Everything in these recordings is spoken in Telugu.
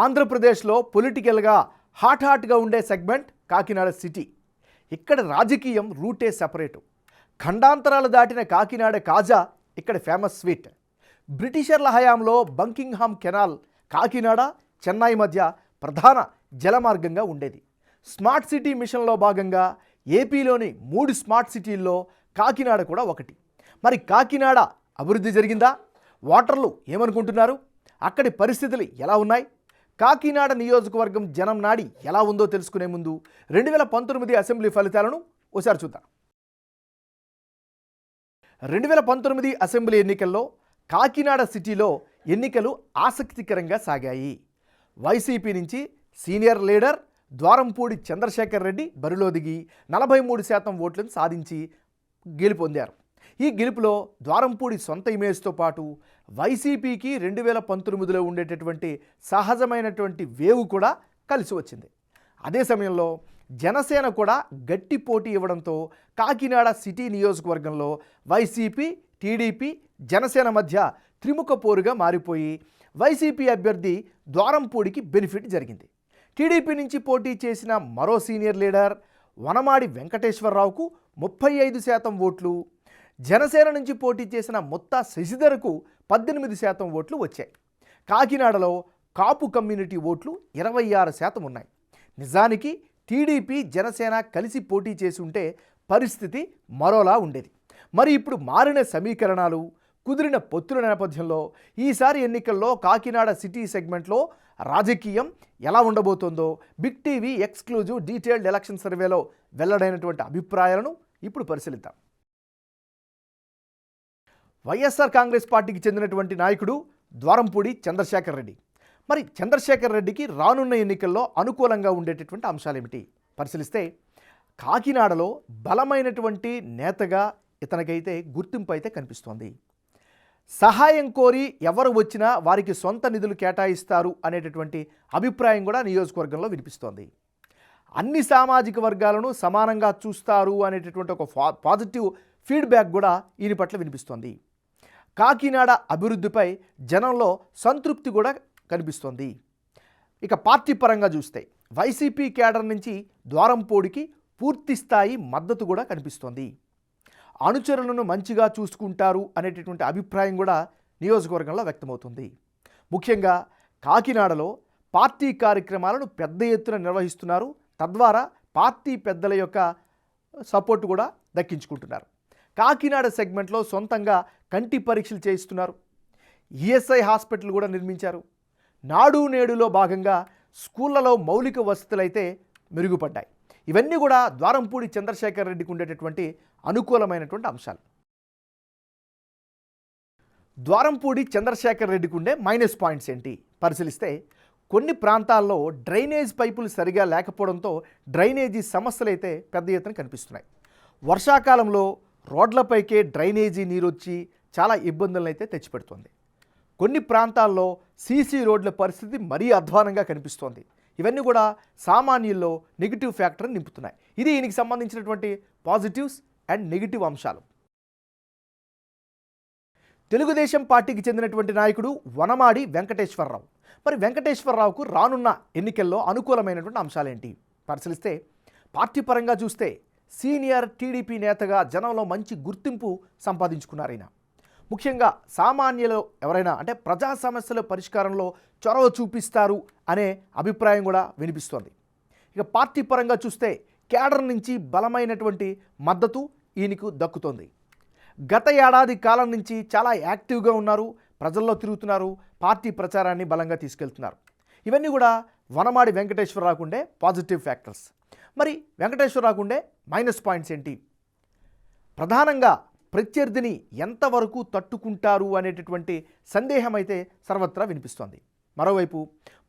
ఆంధ్రప్రదేశ్లో పొలిటికల్గా హాట్గా ఉండే సెగ్మెంట్ కాకినాడ సిటీ. ఇక్కడ రాజకీయం రూటే సెపరేటు. ఖండాంతరాలు దాటిన కాకినాడ కాజా ఇక్కడ ఫేమస్ స్వీట్. బ్రిటిషర్ల హయాంలో బంకింగ్హామ్ కెనాల్ కాకినాడ చెన్నై మధ్య ప్రధాన జలమార్గంగా ఉండేది. స్మార్ట్ సిటీ మిషన్లో భాగంగా ఏపీలోని 3 స్మార్ట్ సిటీల్లో కాకినాడ కూడా ఒకటి. మరి కాకినాడ అభివృద్ధి జరిగిందా? ఓటర్లు ఏమనుకుంటున్నారు? అక్కడి పరిస్థితులు ఎలా ఉన్నాయి? కాకినాడ నియోజకవర్గం జనం నాడి ఎలా ఉందో తెలుసుకునే ముందు 2019 అసెంబ్లీ ఫలితాలను ఒకసారి చూద్దాం. 2019 అసెంబ్లీ ఎన్నికల్లో కాకినాడ సిటీలో ఎన్నికలు ఆసక్తికరంగా సాగాయి. వైసీపీ నుంచి సీనియర్ లీడర్ ద్వారంపూడి చంద్రశేఖర్ రెడ్డి బరిలో దిగి 43% ఓట్లను సాధించి గెలుపొందారు. ఈ గెలుపులో ద్వారంపూడి సొంత ఇమేజ్తో పాటు వైసీపీకి 2019లో ఉండేటటువంటి సహజమైనటువంటి వేవ్ కూడా కలిసి వచ్చింది. అదే సమయంలో జనసేన కూడా గట్టి పోటీ ఇవ్వడంతో కాకినాడ సిటీ నియోజకవర్గంలో వైసీపీ, టీడీపీ, జనసేన మధ్య త్రిముఖ పోరుగా మారిపోయి వైసీపీ అభ్యర్థి ద్వారంపూడికి బెనిఫిట్ జరిగింది. టీడీపీ నుంచి పోటీ చేసిన మరో సీనియర్ లీడర్ వనమాడి వెంకటేశ్వరరావుకు 35% ఓట్లు, జనసేన నుంచి పోటీ చేసిన ముత్తా శశిధర్కు 18% ఓట్లు వచ్చాయి. కాకినాడలో కాపు కమ్యూనిటీ ఓట్లు 26% ఉన్నాయి. నిజానికి టీడీపీ, జనసేన కలిసి పోటీ చేసి ఉంటే పరిస్థితి మరోలా ఉండేది. మరి ఇప్పుడు మారిన సమీకరణాలు, కుదిరిన పొత్తుల నేపథ్యంలో ఈసారి ఎన్నికల్లో కాకినాడ సిటీ సెగ్మెంట్లో రాజకీయం ఎలా ఉండబోతోందో big TV exclusive detailed election సర్వేలో వెల్లడైనటువంటి అభిప్రాయాలను ఇప్పుడు పరిశీలిద్దాం. వైఎస్ఆర్ కాంగ్రెస్ పార్టీకి చెందినటువంటి నాయకుడు ద్వారంపూడి చంద్రశేఖర్ రెడ్డి. మరి చంద్రశేఖర్ రెడ్డికి రానున్న ఎన్నికల్లో అనుకూలంగా ఉండేటటువంటి అంశాలు ఏమిటి పరిశీలిస్తే, కాకినాడలో బలమైనటువంటి నేతగా ఇతనికైతే గుర్తింపు అయితే కనిపిస్తోంది. సహాయం కోరి ఎవరు వచ్చినా వారికి సొంత నిధులు కేటాయిస్తారు అనేటటువంటి అభిప్రాయం కూడా నియోజకవర్గంలో వినిపిస్తోంది. అన్ని సామాజిక వర్గాలను సమానంగా చూస్తారు అనేటటువంటి ఒక పాజిటివ్ ఫీడ్బ్యాక్ కూడా ఈయన పట్ల వినిపిస్తోంది. కాకినాడ అభివృద్ధిపై జనంలో సంతృప్తి కూడా కనిపిస్తోంది. ఇక పార్టీ పరంగా చూస్తే వైసీపీ కేడర్ నుంచి ద్వారంపూడికి పూర్తి స్థాయి మద్దతు కూడా కనిపిస్తోంది. అనుచరులను మంచిగా చూసుకుంటారు అనేటటువంటి అభిప్రాయం కూడా నియోజకవర్గంలో వ్యక్తమవుతుంది. ముఖ్యంగా కాకినాడలో పార్టీ కార్యక్రమాలను పెద్ద ఎత్తున నిర్వహిస్తున్నారు. తద్వారా పార్టీ పెద్దల యొక్క సపోర్ట్ కూడా దక్కించుకుంటున్నారు. కాకినాడ సెగ్మెంట్లో సొంతంగా కంటి పరీక్షలు చేయిస్తున్నారు. ఈఎస్ఐ హాస్పిటల్ కూడా నిర్మించారు. నాడు నేడులో భాగంగా స్కూళ్లలో మౌలిక వసతులు అయితే మెరుగుపడ్డాయి. ఇవన్నీ కూడా ద్వారంపూడి చంద్రశేఖర్ రెడ్డికి ఉండేటటువంటి అనుకూలమైనటువంటి అంశాలు. ద్వారంపూడి చంద్రశేఖర్ రెడ్డికి ఉండే మైనస్ పాయింట్స్ ఏంటి పరిశీలిస్తే, కొన్ని ప్రాంతాల్లో డ్రైనేజ్ పైపులు సరిగా లేకపోవడంతో డ్రైనేజీ సమస్యలు అయితే పెద్ద ఎత్తున కనిపిస్తున్నాయి. వర్షాకాలంలో రోడ్లపైకే డ్రైనేజీ నీరు వచ్చి చాలా ఇబ్బందులను అయితే తెచ్చిపెడుతుంది. కొన్ని ప్రాంతాల్లో సీసీ రోడ్ల పరిస్థితి మరీ అధ్వానంగా కనిపిస్తోంది. ఇవన్నీ కూడా సామాన్యుల్లో నెగిటివ్ ఫ్యాక్టర్ నింపుతున్నాయి. ఇది దీనికి సంబంధించినటువంటి పాజిటివ్స్ అండ్ నెగిటివ్ అంశాలు. తెలుగుదేశం పార్టీకి చెందినటువంటి నాయకుడు వనమాడి వెంకటేశ్వరరావు. మరి వెంకటేశ్వరరావుకు రానున్న ఎన్నికల్లో అనుకూలమైనటువంటి అంశాలేంటి పరిశీలిస్తే, పార్టీ పరంగా చూస్తే సీనియర్ టీడీపీ నేతగా జనంలో మంచి గుర్తింపు సంపాదించుకున్నారు ఆయన. ముఖ్యంగా సామాన్యులు ఎవరైనా అంటే ప్రజా సమస్యల పరిష్కారంలో చొరవ చూపిస్తారు అనే అభిప్రాయం కూడా వినిపిస్తోంది. ఇక పార్టీ పరంగా చూస్తే కేడర్ నుంచి బలమైనటువంటి మద్దతు ఈయనకు దక్కుతోంది. గత ఏడాది కాలం నుంచి చాలా యాక్టివ్గా ఉన్నారు, ప్రజల్లో తిరుగుతున్నారు, పార్టీ ప్రచారాన్ని బలంగా తీసుకెళ్తున్నారు. ఇవన్నీ కూడా వనమాడి వెంకటేశ్వరరావుకు ఉండే పాజిటివ్ ఫ్యాక్టర్స్. మరి వెంకటేశ్వరరావుకు ఉండే మైనస్ పాయింట్స్ ఏంటి? ప్రధానంగా ప్రత్యర్థిని ఎంతవరకు తట్టుకుంటారు అనేటటువంటి సందేహం అయితే సర్వత్రా వినిపిస్తోంది. మరోవైపు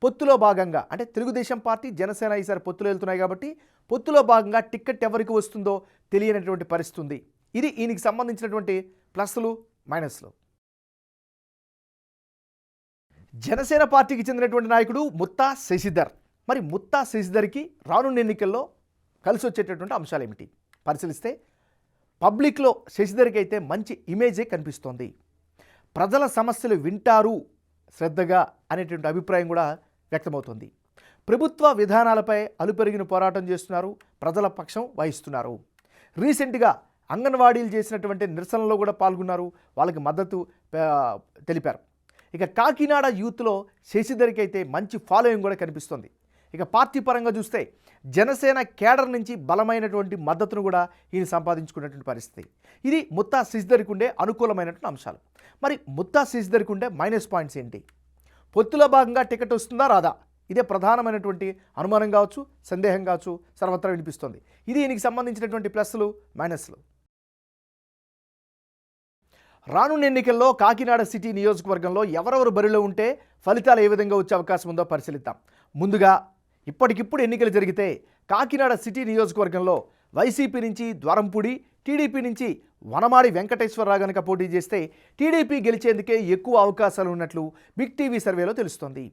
పొత్తులో భాగంగా అంటే తెలుగుదేశం పార్టీ, జనసేన ఈసారి పొత్తులో వెళ్తున్నాయి కాబట్టి పొత్తులో భాగంగా టిక్కెట్ ఎవరికి వస్తుందో తెలియనటువంటి పరిస్థితి ఉంది. ఇది ఈయనకి సంబంధించినటువంటి ప్లస్లు మైనస్లు. జనసేన పార్టీకి చెందినటువంటి నాయకుడు ముత్తా శశిధర్. మరి ముత్తా శశిధర్కి రానున్న ఎన్నికల్లో కలిసి వచ్చేటటువంటి అంశాలు ఏమిటి పరిశీలిస్తే, పబ్లిక్లో శశిధర్కి అయితే మంచి ఇమేజే కనిపిస్తోంది. ప్రజల సమస్యలు వింటారు శ్రద్ధగా అనేటువంటి అభిప్రాయం కూడా వ్యక్తమవుతోంది. ప్రభుత్వ విధానాలపై అలుపెరిగిన పోరాటం చేస్తున్నారు, ప్రజల పక్షం వహిస్తున్నారు. రీసెంట్గా అంగన్వాడీలు చేసినటువంటి నిరసనలో కూడా పాల్గొన్నారు, వాళ్ళకి మద్దతు తెలిపారు. ఇక కాకినాడ యూత్లో శశిధర్కి అయితే మంచి ఫాలోయింగ్ కూడా కనిపిస్తుంది. ఇక పార్టీ పరంగా చూస్తే జనసేన కేడర్ నుంచి బలమైనటువంటి మద్దతును కూడా ఈయన సంపాదించుకున్నటువంటి పరిస్థితి. ఇది ముత్తా శశిధర్కి ఉండే అనుకూలమైనటువంటి అంశాలు. మరి ముత్తా శశిధర్కి ఉండే మైనస్ పాయింట్స్ ఏంటి? పొత్తులో భాగంగా టికెట్ వస్తుందా రాదా? ఇదే ప్రధానమైనటువంటి అనుమానం కావచ్చు, సందేహం కావచ్చు, సర్వత్రా వినిపిస్తుంది. ఇది ఈయనకి సంబంధించినటువంటి ప్లస్లు మైనస్లు. రానున్న ఎన్నికల్లో కాకినాడ సిటీ నియోజకవర్గంలో ఎవరెవరు బరిలో ఉంటే ఫలితాలు ఏ విధంగా వచ్చే అవకాశం ఉందో పరిశీలిద్దాం. ముందుగా ఇప్పటికిప్పుడు ఎన్నికలు జరిగితే కాకినాడ సిటీ నియోజకవర్గంలో వైసీపీ నుంచి ద్వారంపూడి, టీడీపీ నుంచి వనమాడి వెంకటేశ్వరరావు గనక పోటీ చేస్తే టీడీపీ గెలిచేందుకే ఎక్కువ అవకాశాలు ఉన్నట్లు బిగ్ టీవీ సర్వేలో తెలుస్తోంది.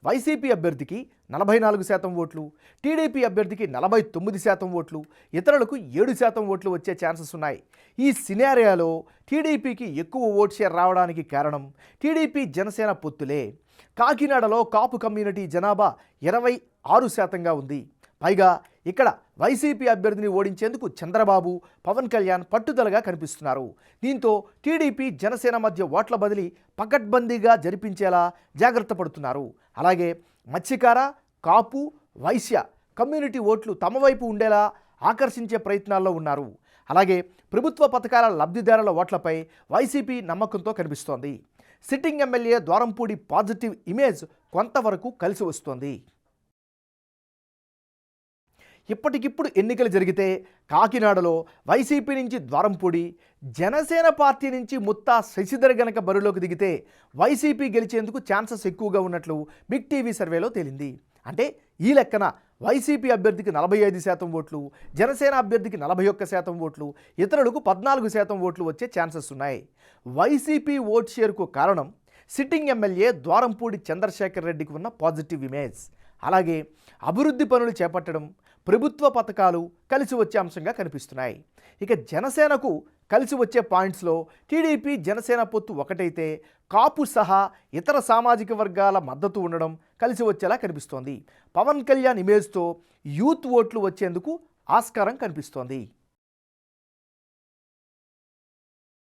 వైసీపీ అభ్యర్థికి 44% ఓట్లు, టీడీపీ అభ్యర్థికి 49% ఓట్లు, ఇతరులకు 7% ఓట్లు వచ్చే ఛాన్సెస్ ఉన్నాయి. ఈ సినారియాలో టీడీపీకి ఎక్కువ ఓట్ షేర్ రావడానికి కారణం టీడీపీ జనసేన పొత్తులే. కాకినాడలో కాపు కమ్యూనిటీ జనాభా 26%గా ఉంది. పైగా ఇక్కడ వైసీపీ అభ్యర్థిని ఓడించేందుకు చంద్రబాబు, పవన్ కళ్యాణ్ పట్టుదలగా కనిపిస్తున్నారు. దీంతో టీడీపీ జనసేన మధ్య ఓట్ల బదిలీ పకడ్బందీగా జరిపించేలా జాగ్రత్త పడుతున్నారు. అలాగే మత్స్యకార, కాపు, వైశ్య కమ్యూనిటీ ఓట్లు తమ వైపు ఉండేలా ఆకర్షించే ప్రయత్నాల్లో ఉన్నారు. అలాగే ప్రభుత్వ పథకాల లబ్ధిదారుల ఓట్లపై వైసీపీ నమ్మకంతో కనిపిస్తోంది. Sitting MLA Dwarampudi positive image కొంతవరకు కలిసి వస్తోంది. ఇప్పటికిప్పుడు ఎన్నికలు జరిగితే కాకినాడలో వైసీపీ నుంచి ద్వారంపూడి, జనసేన పార్టీ నుంచి ముత్తా శశిధర్ గనక బరిలోకి దిగితే వైసీపీ గెలిచేందుకు ఛాన్సెస్ ఎక్కువగా ఉన్నట్లు బిగ్ టీవీ సర్వేలో తేలింది. అంటే ఈ లెక్కన వైసీపీ అభ్యర్థికి 45% ఓట్లు, జనసేన అభ్యర్థికి 41% ఓట్లు, ఇతరులకు 14% ఓట్లు వచ్చే ఛాన్సెస్ ఉన్నాయి. వైసీపీ ఓట్ షేర్కు కారణం సిట్టింగ్ ఎమ్మెల్యే ద్వారంపూడి చంద్రశేఖర్ రెడ్డికి ఉన్న పాజిటివ్ ఇమేజ్. అలాగే అభివృద్ధి పనులు చేపట్టడం, ప్రభుత్వ పథకాలు కలిసి వచ్చే అంశంగా కనిపిస్తున్నాయి. ఇక జనసేనకు కలిసి వచ్చే పాయింట్స్లో టీడీపీ జనసేన పొత్తు ఒకటైతే కాపు సహా ఇతర సామాజిక వర్గాల మద్దతు ఉండడం కలిసి వచ్చేలా కనిపిస్తోంది. పవన్ కళ్యాణ్ ఇమేజ్తో యూత్ ఓట్లు వచ్చేందుకు ఆస్కారం కనిపిస్తోంది.